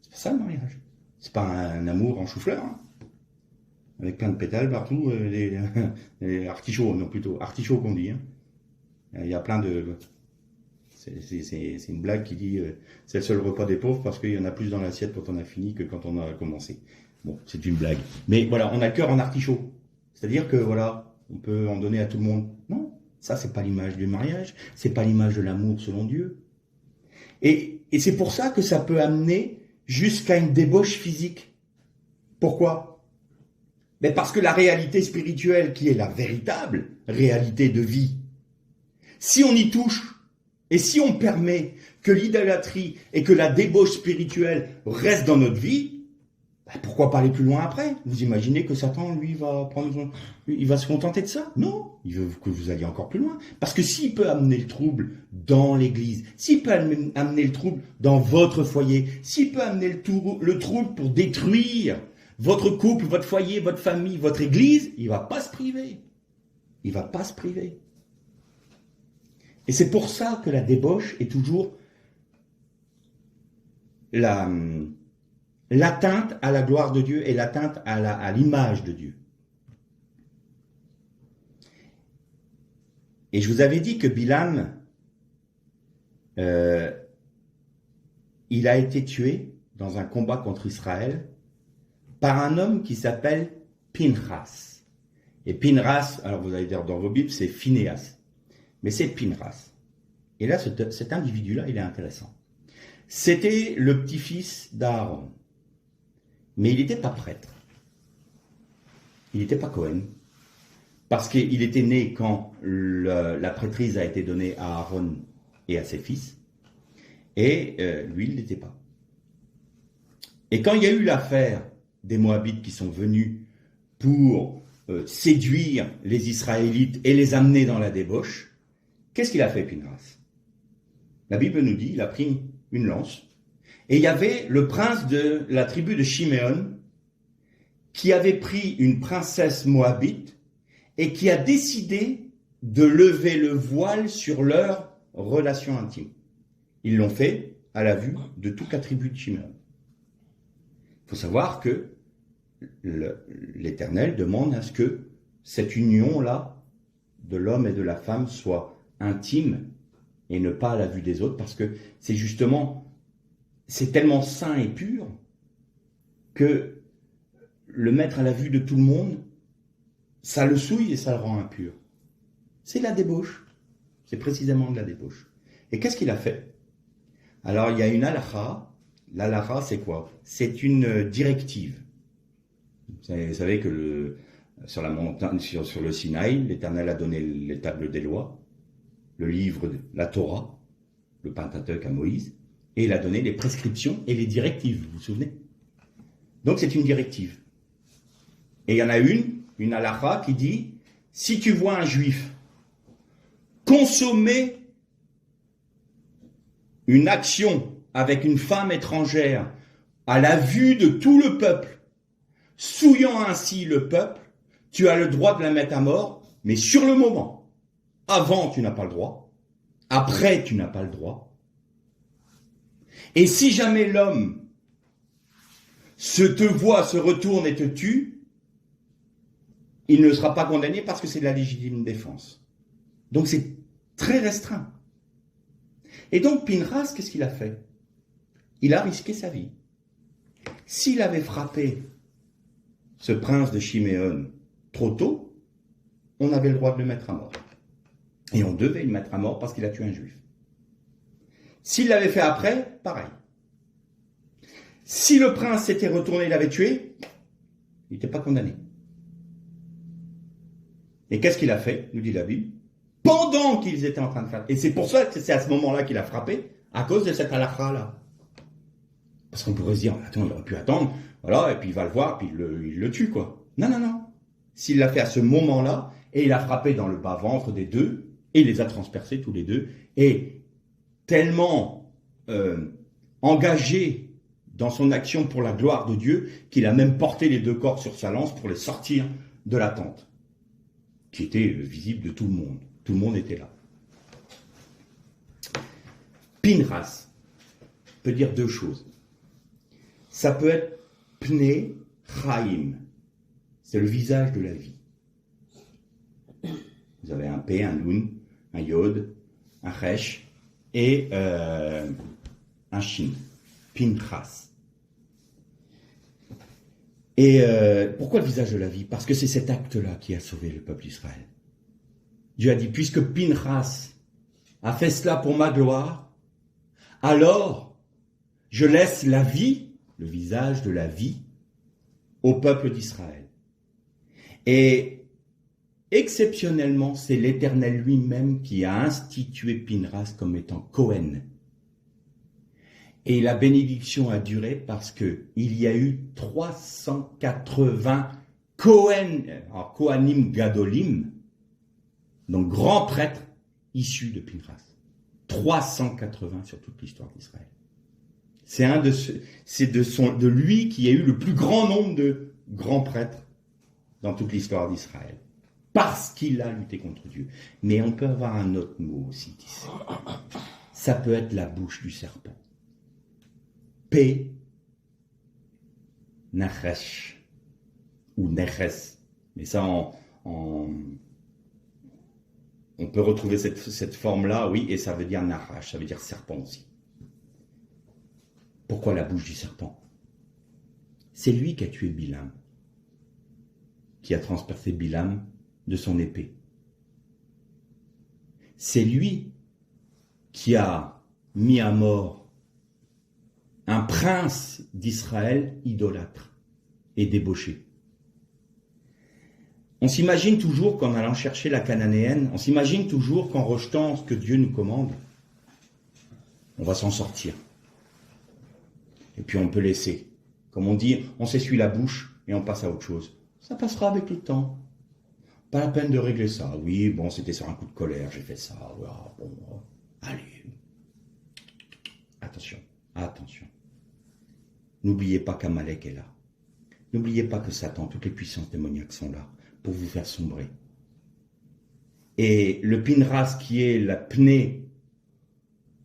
C'est pas ça le mariage. C'est pas un amour en chou-fleur, hein. Avec plein de pétales partout, les artichauts, non plutôt, artichauts qu'on dit, hein. Il y a plein de... C'est une blague qui dit c'est le seul repas des pauvres parce qu'il y en a plus dans l'assiette quand on a fini que quand on a commencé. Bon, c'est une blague. Mais voilà, on a le cœur en artichaut. C'est-à-dire que voilà, on peut en donner à tout le monde. Non, ça c'est pas l'image du mariage, c'est pas l'image de l'amour selon Dieu. Et c'est pour ça que ça peut amener jusqu'à une débauche physique. Pourquoi? Mais parce que la réalité spirituelle, qui est la véritable réalité de vie, si on y touche, et si on permet que l'idolâtrie et que la débauche spirituelle restent dans notre vie, pourquoi pas aller plus loin après? Vous imaginez que Satan, lui, il va se contenter de ça? Non, il veut que vous alliez encore plus loin. Parce que s'il peut amener le trouble dans l'église, s'il peut amener le trouble dans votre foyer, s'il peut amener le trouble pour détruire votre couple, votre foyer, votre famille, votre église, il va pas se priver. Il va pas se priver. Et c'est pour ça que la débauche est toujours l'atteinte à la gloire de Dieu et l'atteinte à l'image de Dieu. Et je vous avais dit que Bilam, il a été tué dans un combat contre Israël par un homme qui s'appelle Pinchas. Et Pinchas, alors vous allez dire dans vos Bibles, c'est Phinéas. Mais c'est Pinchas. Et là, cet individu-là, il est intéressant. C'était le petit-fils d'Aaron. Mais il n'était pas prêtre. Il n'était pas Cohen. Parce qu'il était né quand la prêtrise a été donnée à Aaron et à ses fils. Et lui, il ne l'était pas. Et quand il y a eu l'affaire des Moabites qui sont venus pour séduire les Israélites et les amener dans la débauche, qu'est-ce qu'il a fait, Pinchas? La Bible nous dit, il a pris une lance, et il y avait le prince de la tribu de Shiméon qui avait pris une princesse moabite et qui a décidé de lever le voile sur leur relation intime. Ils l'ont fait à la vue de toute la tribu de Shiméon. Il faut savoir que l'Éternel demande à ce que cette union-là de l'homme et de la femme soit intime et ne pas à la vue des autres, parce que c'est justement, c'est tellement saint et pur que le mettre à la vue de tout le monde, ça le souille et ça le rend impur. C'est la débauche. C'est précisément de la débauche. Et qu'est-ce qu'il a fait? Alors, il y a une halakha. L'halakha, c'est quoi? C'est une directive. Vous savez que sur la montagne, sur le Sinaï, l'Éternel a donné les tables des lois, le livre, la Torah, le Pentateuque à Moïse, et il a donné les prescriptions et les directives, vous vous souvenez? Donc c'est une directive. Et il y en a une halakha qui dit, si tu vois un juif consommer une action avec une femme étrangère à la vue de tout le peuple, souillant ainsi le peuple, tu as le droit de la mettre à mort, mais sur le moment. Avant, tu n'as pas le droit. Après, tu n'as pas le droit. Et si jamais l'homme te voit, se retourne et te tue, il ne sera pas condamné parce que c'est de la légitime défense. Donc c'est très restreint. Et donc Pinchas, qu'est-ce qu'il a fait? Il a risqué sa vie. S'il avait frappé ce prince de Chiméon trop tôt, on avait le droit de le mettre à mort. Et on devait le mettre à mort parce qu'il a tué un juif. S'il l'avait fait après, pareil. Si le prince s'était retourné et l'avait tué, il n'était pas condamné. Et qu'est-ce qu'il a fait, nous dit la Bible? Pendant qu'ils étaient en train de faire... Et c'est pour ça que c'est à ce moment-là qu'il a frappé, à cause de cette halakha-là. Parce qu'on pourrait se dire, attends, il aurait pu attendre, voilà, et puis il va le voir, puis il le tue, quoi. Non, non, non. S'il l'a fait à ce moment-là, et il a frappé dans le bas-ventre des deux, et il les a transpercés tous les deux, et tellement engagé dans son action pour la gloire de Dieu, qu'il a même porté les deux corps sur sa lance pour les sortir de la tente, qui était visible de tout le monde. Tout le monde était là. Pinchas peut dire deux choses. Ça peut être Pnei Chaim, c'est le visage de la vie. Vous avez un P, un Nun, un Yod, un Resh et un Shin. Pinchas. Et pourquoi le visage de la vie? Parce que c'est cet acte-là qui a sauvé le peuple d'Israël. Dieu a dit, puisque Pinchas a fait cela pour ma gloire, alors je laisse la vie, le visage de la vie, au peuple d'Israël. Et exceptionnellement, c'est l'Éternel lui-même qui a institué Pinchas comme étant Cohen. Et la bénédiction a duré parce que il y a eu 380 Kohanim Gadolim, donc grands prêtres issus de Pinchas. 380 sur toute l'histoire d'Israël. C'est de lui qui a eu le plus grand nombre de grands prêtres dans toute l'histoire d'Israël. Parce qu'il a lutté contre Dieu. Mais on peut avoir un autre mot aussi ici. Ça peut être la bouche du serpent. P. Nachesh. Ou Neches. Mais ça, on peut retrouver cette forme-là, oui, et ça veut dire Nachash, ça veut dire serpent aussi. Pourquoi la bouche du serpent? C'est lui qui a tué Bilam, qui a transpercé Bilam de son épée. C'est lui qui a mis à mort un prince d'Israël idolâtre et débauché. On s'imagine toujours qu'en allant chercher la cananéenne, on s'imagine toujours qu'en rejetant ce que Dieu nous commande, on va s'en sortir. Et puis on peut laisser. Comme on dit, on s'essuie la bouche et on passe à autre chose. Ça passera avec le temps. Pas la peine de régler ça. Oui, bon, c'était sur un coup de colère, j'ai fait ça. Ah, bon, allez. Attention, attention. N'oubliez pas qu'Amalek est là. N'oubliez pas que Satan, toutes les puissances démoniaques sont là pour vous faire sombrer. Et le Pinchas qui est la Pnei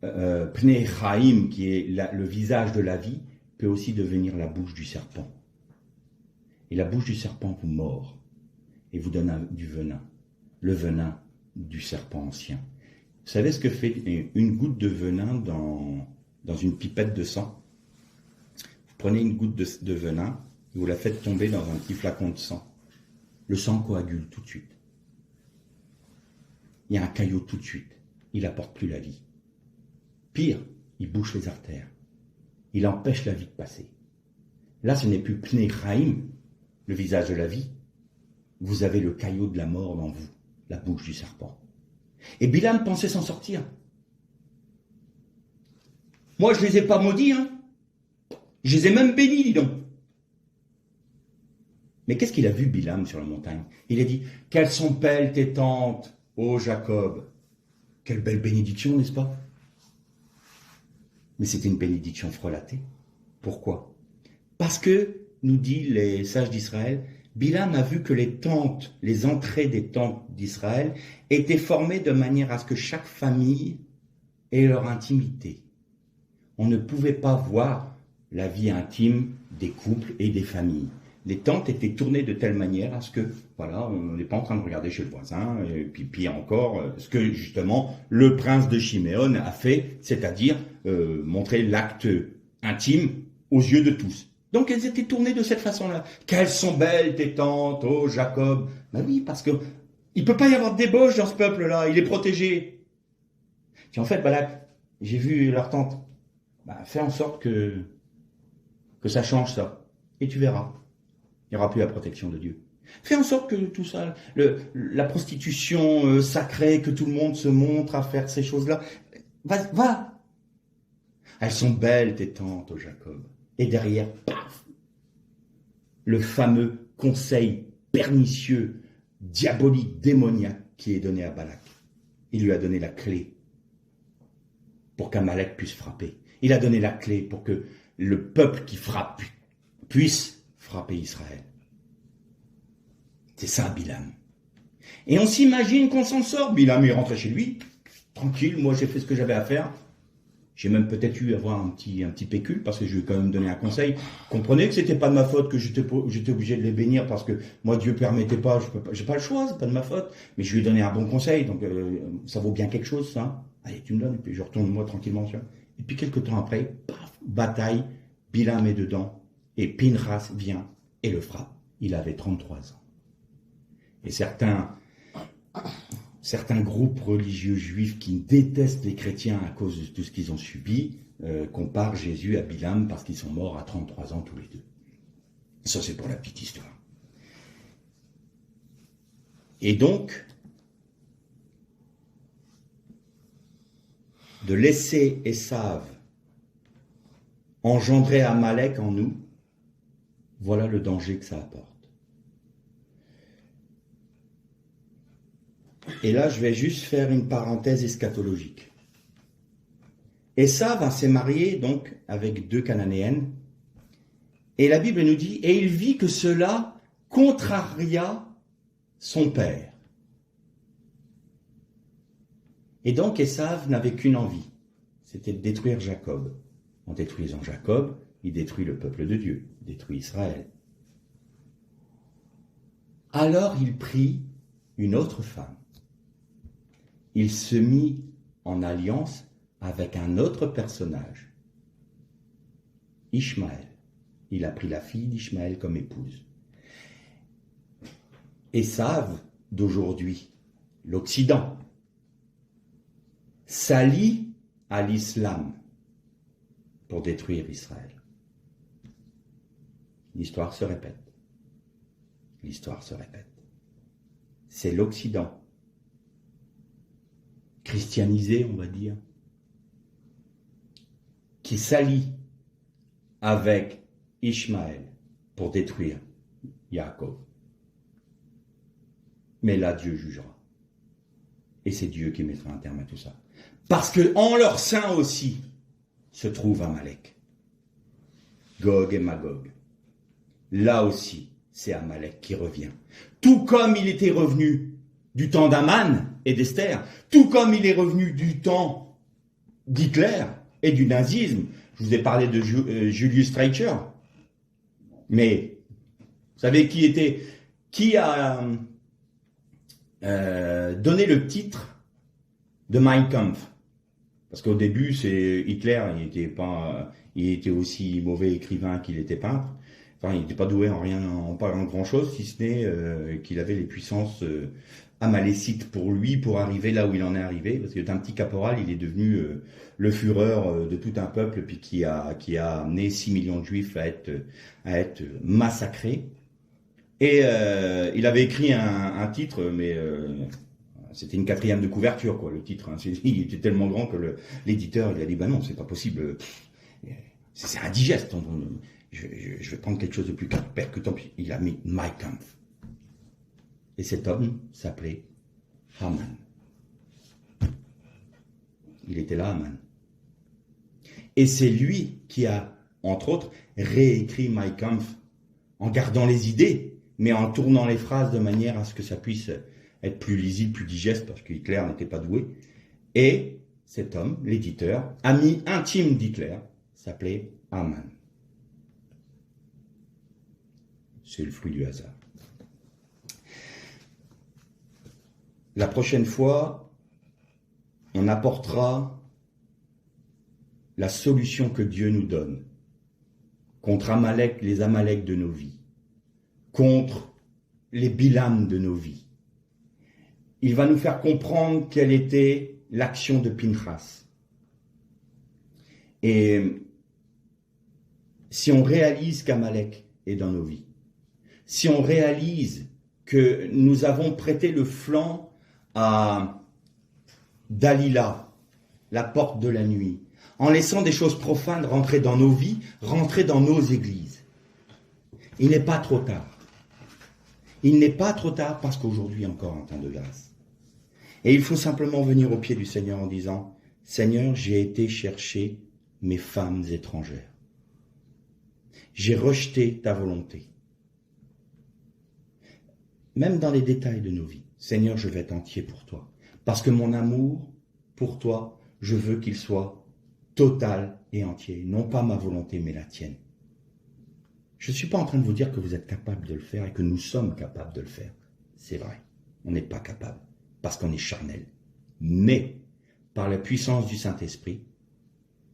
Chaim, qui est le visage de la vie, peut aussi devenir la bouche du serpent. Et la bouche du serpent vous mord et vous donne du venin, le venin du serpent ancien. Vous savez ce que fait une goutte de venin dans une pipette de sang? Vous prenez une goutte de venin et vous la faites tomber dans un petit flacon de sang. Le sang coagule tout de suite. Il y a un caillot tout de suite. Il n'apporte plus la vie. Pire, il bouche les artères. Il empêche la vie de passer. Là, ce n'est plus Pnei Chaim, le visage de la vie. Vous avez le caillot de la mort dans vous, la bouche du serpent. Et Bilam pensait s'en sortir. Moi, je ne les ai pas maudits, hein. Je les ai même bénis, dis donc. Mais qu'est-ce qu'il a vu, Bilam, sur la montagne? Il a dit, « Quelles sont belles tes tentes, ô Jacob !» Quelle belle bénédiction, n'est-ce pas? Mais c'était une bénédiction frelatée. Pourquoi? Parce que, nous dit les sages d'Israël, Bilam a vu que les tentes, les entrées des tentes d'Israël étaient formées de manière à ce que chaque famille ait leur intimité. On ne pouvait pas voir la vie intime des couples et des familles. Les tentes étaient tournées de telle manière à ce que, voilà, on n'est pas en train de regarder chez le voisin, et puis pire encore, ce que justement le prince de Chiméon a fait, c'est-à-dire montrer l'acte intime aux yeux de tous. Donc elles étaient tournées de cette façon-là. Quelles sont belles tes tentes, oh Jacob! Ben oui, parce que il peut pas y avoir de débauche dans ce peuple-là, il est protégé. Puis en fait, Balak, j'ai vu leur tente. Ben, fais en sorte que ça change ça, et tu verras. Il n'y aura plus la protection de Dieu. Fais en sorte que tout ça, la prostitution sacrée, que tout le monde se montre à faire ces choses-là, va. Elles sont belles tes tentes, ô Jacob. Et derrière, paf, le fameux conseil pernicieux, diabolique, démoniaque qui est donné à Balak. Il lui a donné la clé pour qu'Amalek puisse frapper. Il a donné la clé pour que le peuple qui frappe puisse frapper Israël. C'est ça, Bilam. Et on s'imagine qu'on s'en sort. Bilam est rentré chez lui, tranquille, moi j'ai fait ce que j'avais à faire. J'ai même peut-être eu à avoir un petit pécule, parce que je lui ai quand même donné un conseil. Comprenez que c'était pas de ma faute que j'étais obligé de les bénir, parce que moi Dieu permettait pas, j'ai pas le choix, c'est pas de ma faute. Mais je lui ai donné un bon conseil, donc ça vaut bien quelque chose, ça. Allez, tu me donnes, et puis je retourne moi tranquillement. Et puis quelques temps après, paf, bataille, Bilam est dedans, et Pinchas vient et le frappe. Il avait 33 ans. Et certains groupes religieux juifs qui détestent les chrétiens à cause de tout ce qu'ils ont subi, comparent Jésus à Bilam parce qu'ils sont morts à 33 ans tous les deux. Ça, c'est pour la petite histoire. Et donc, de laisser Esav engendrer Amalek en nous, voilà le danger que ça apporte. Et là, je vais juste faire une parenthèse eschatologique. Esav s'est marié donc avec 2 Cananéennes, et la Bible nous dit, et il vit que cela contraria son père. Et donc Esav n'avait qu'une envie, c'était de détruire Jacob. En détruisant Jacob, il détruit le peuple de Dieu, il détruit Israël. Alors il prit une autre femme. Il se mit en alliance avec un autre personnage, Ishmaël. Il a pris la fille d'Ishmaël comme épouse. Esav d'aujourd'hui, l'Occident, s'allie à l'islam pour détruire Israël. L'histoire se répète. L'histoire se répète. C'est l'Occident, christianisé, on va dire, qui s'allie avec Ishmaël pour détruire Jacob. Mais là, Dieu jugera. Et c'est Dieu qui mettra un terme à tout ça. Parce que en leur sein aussi se trouve Amalek. Gog et Magog. Là aussi, c'est Amalek qui revient. Tout comme il était revenu du temps d'Aman et d'Esther, tout comme il est revenu du temps d'Hitler et du nazisme. Je vous ai parlé de Julius Streicher. Mais Vous savez qui a donné le titre de Mein Kampf? Parce qu'au début, c'est Hitler, il était aussi mauvais écrivain qu'il était peintre. Enfin, il n'était pas doué en rien, pas en grand chose, si ce n'est qu'il avait les puissances amalécites pour lui, pour arriver là où il en est arrivé. Parce que d'un petit caporal, il est devenu le fureur de tout un peuple, puis qui a amené 6 millions de juifs à être massacrés. Et il avait écrit un titre, mais c'était une 4e de couverture, quoi, le titre. Hein. Il était tellement grand que l'éditeur, il a dit, bah non, c'est pas possible, c'est indigeste. Je vais prendre quelque chose de plus percutant. Il a mis Mein Kampf. Et cet homme s'appelait Haman. Il était là, Haman. Et c'est lui qui a, entre autres, réécrit Mein Kampf en gardant les idées, mais en tournant les phrases de manière à ce que ça puisse être plus lisible, plus digeste, parce que Hitler n'était pas doué. Et cet homme, l'éditeur, ami intime d'Hitler, s'appelait Haman. C'est le fruit du hasard. La prochaine fois, on apportera la solution que Dieu nous donne contre Amalek, les Amaleks de nos vies, contre les Bilam de nos vies. Il va nous faire comprendre quelle était l'action de Pinchas. Et si on réalise qu'Amalek est dans nos vies, si on réalise que nous avons prêté le flanc à Dalila, la porte de la nuit, en laissant des choses profanes rentrer dans nos vies, rentrer dans nos églises, il n'est pas trop tard. Il n'est pas trop tard parce qu'aujourd'hui encore un temps de grâce. Et il faut simplement venir au pied du Seigneur en disant, Seigneur, j'ai été chercher mes femmes étrangères. J'ai rejeté ta volonté. Même dans les détails de nos vies, Seigneur, je vais être entier pour toi. Parce que mon amour pour toi, je veux qu'il soit total et entier. Non pas ma volonté, mais la tienne. Je ne suis pas en train de vous dire que vous êtes capable de le faire et que nous sommes capables de le faire. C'est vrai, on n'est pas capable, parce qu'on est charnel. Mais, par la puissance du Saint-Esprit,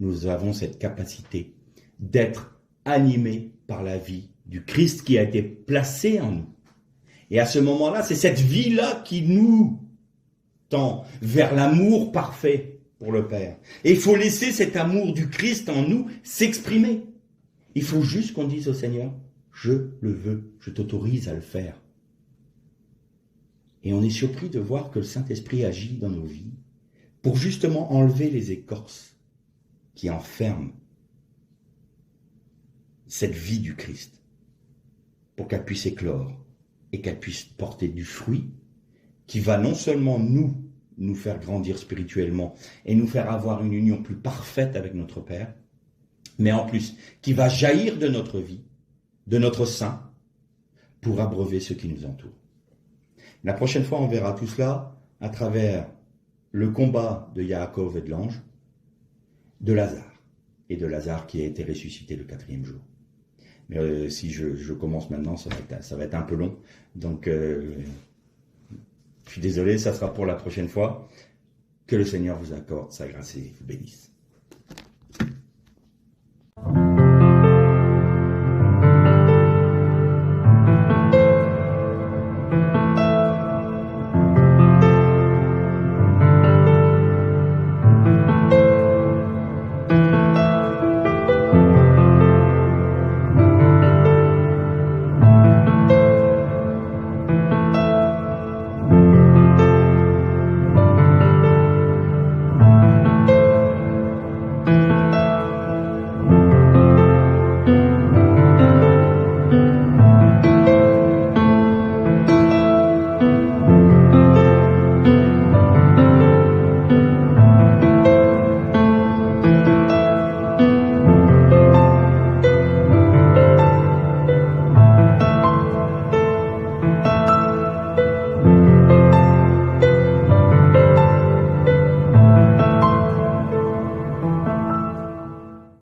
nous avons cette capacité d'être animés par la vie du Christ qui a été placée en nous. Et à ce moment-là, c'est cette vie-là qui nous tend vers l'amour parfait pour le Père. Et il faut laisser cet amour du Christ en nous s'exprimer. Il faut juste qu'on dise au Seigneur, je le veux, je t'autorise à le faire. Et on est surpris de voir que le Saint-Esprit agit dans nos vies pour justement enlever les écorces qui enferment cette vie du Christ, pour qu'elle puisse éclore et qu'elle puisse porter du fruit qui va non seulement nous faire grandir spirituellement et nous faire avoir une union plus parfaite avec notre Père, mais en plus, qui va jaillir de notre vie, de notre sein, pour abreuver ceux qui nous entourent. La prochaine fois, on verra tout cela à travers le combat de Yaakov et de l'ange, de Lazare, et de Lazare qui a été ressuscité le 4e jour. Mais si je commence maintenant, ça va être un peu long, donc je suis désolé, ça sera pour la prochaine fois. Que le Seigneur vous accorde sa grâce et vous bénisse.